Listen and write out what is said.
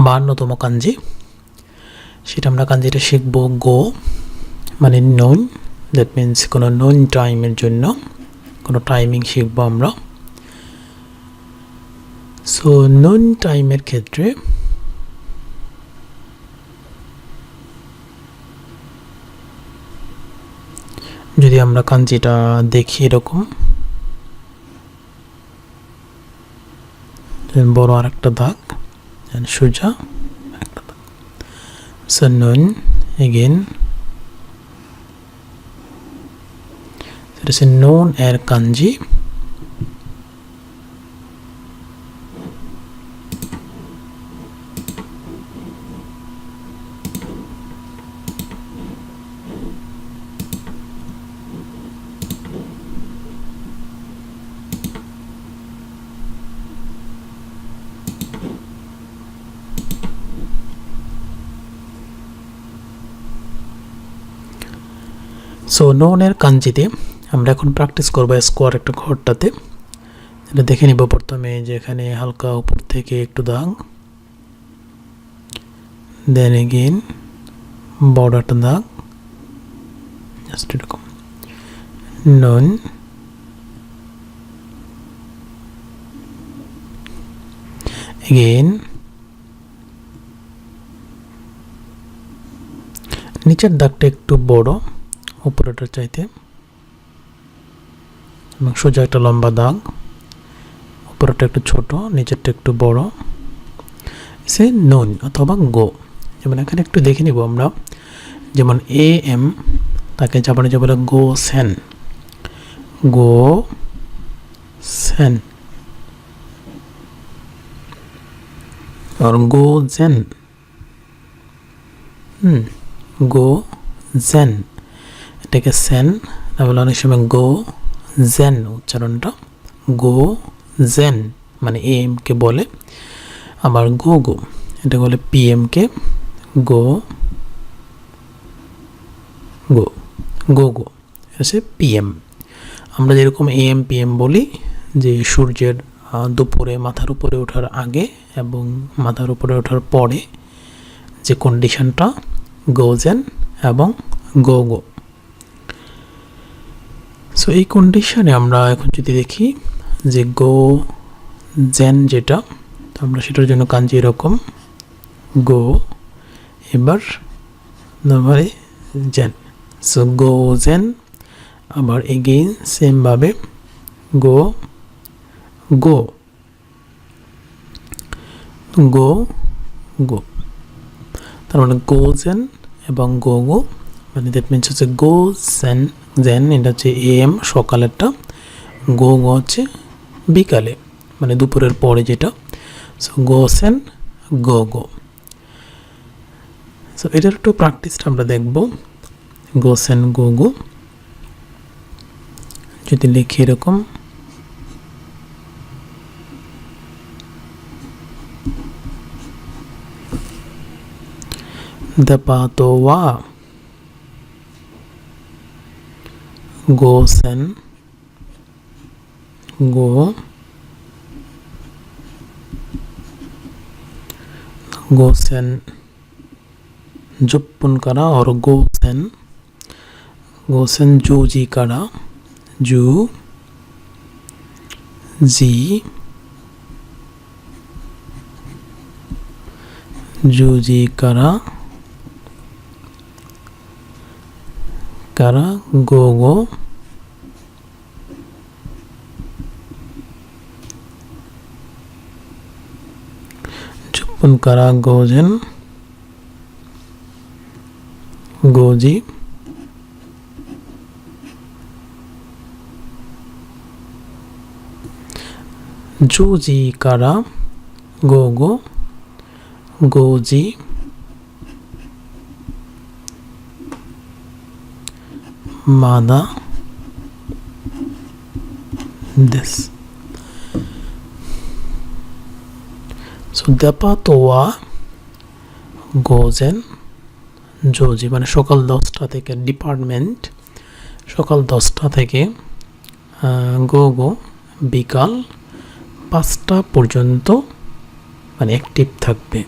52তম কাঞ্জি, সেটা আমরা কাঞ্জিটা শিখব গো মানে নুন, দ্যাট মিন্স কোনো নুন টাইমের জন্য কোনো টাইমিং শিখব আমরা। সো নুন টাইমের ক্ষেত্রে যদি আমরা কাঞ্জিটা দেখি এরকম বড় আর একটা দাগ, সোজা একটা দাগ। সো নুন again, it is a known air kanji. So known air kanji-তে আমরা এখন প্র্যাকটিস করব স্কোয়ার একটা ঘরটাতে। এটা দেখে নিব প্রথমে যে এখানে হালকা উপর থেকে একটু দাগ, দেন এগেইন বড় একটা দাগ, জাস্ট এরকম নুন, এগেইন নিচের দাগটা একটু বড় উপরেটার চাইতে, এবং সোজা একটা লম্বা দাগ, উপরেরটা একটু ছোট নিচেরটা একটু বড়, সে নুন অথবা গো। যেমন এখানে একটু দেখে নিব আমরা, যেমন এ এম তাকে জাপানিজে বলে গো সেন, গো সেন, আর গো জেন, গো জেন, এটাকে সেন তাহলে অনেক সময় গো জেন উচ্চারণটা, গো জেন মানে এম কে বলে, আবার গো গো এটা বলে পিএম কে, গো গো গো গো হচ্ছে পিএম। আমরা যেরকম এম পিএম বলি যে সূর্যের দুপুরে মাথার উপরে ওঠার আগে এবং মাথার উপরে ওঠার পরে যে কন্ডিশনটা, গো জেন এবং গো গো। সো এই কন্ডিশনে আমরা এখন যদি দেখি যে গো জেন যেটা, তো আমরা সেটার জন্য কাঞ্জি এরকম গো, এবার নর্মালি জেন, সো গো জেন, আবার এগেইন সেমভাবে গো গো গো গো, তার মানে গো জেন এবং গো গো, মানে দ্যাট মিনস হচ্ছে গো জেন, জেন এটা হচ্ছে এম সকালেরটা, গো গো হচ্ছে বিকালে মানে দুপুরের পরে যেটা, সো গো সেন গো গো। সো এটার একটু প্র্যাকটিসটা আমরা দেখব, গো সেন গো গো যদি লিখি এরকম, দাপাতোয়া গো সেন গো गोसेन जुप्पुन करा और गोसेन जूजी करा जू जी जूजी करा करा गो गो करा गोजन गोजी जूजी करा गो गो गोजी मादा दिस। দাপাতোয়া গোজেন জোজি মানে সকাল 10টা থেকে ডিপার্টমেন্ট, সকাল 10টা থেকে গো গো বিকাল 5টা পর্যন্ত মানে অ্যাক্টিভ থাকবে।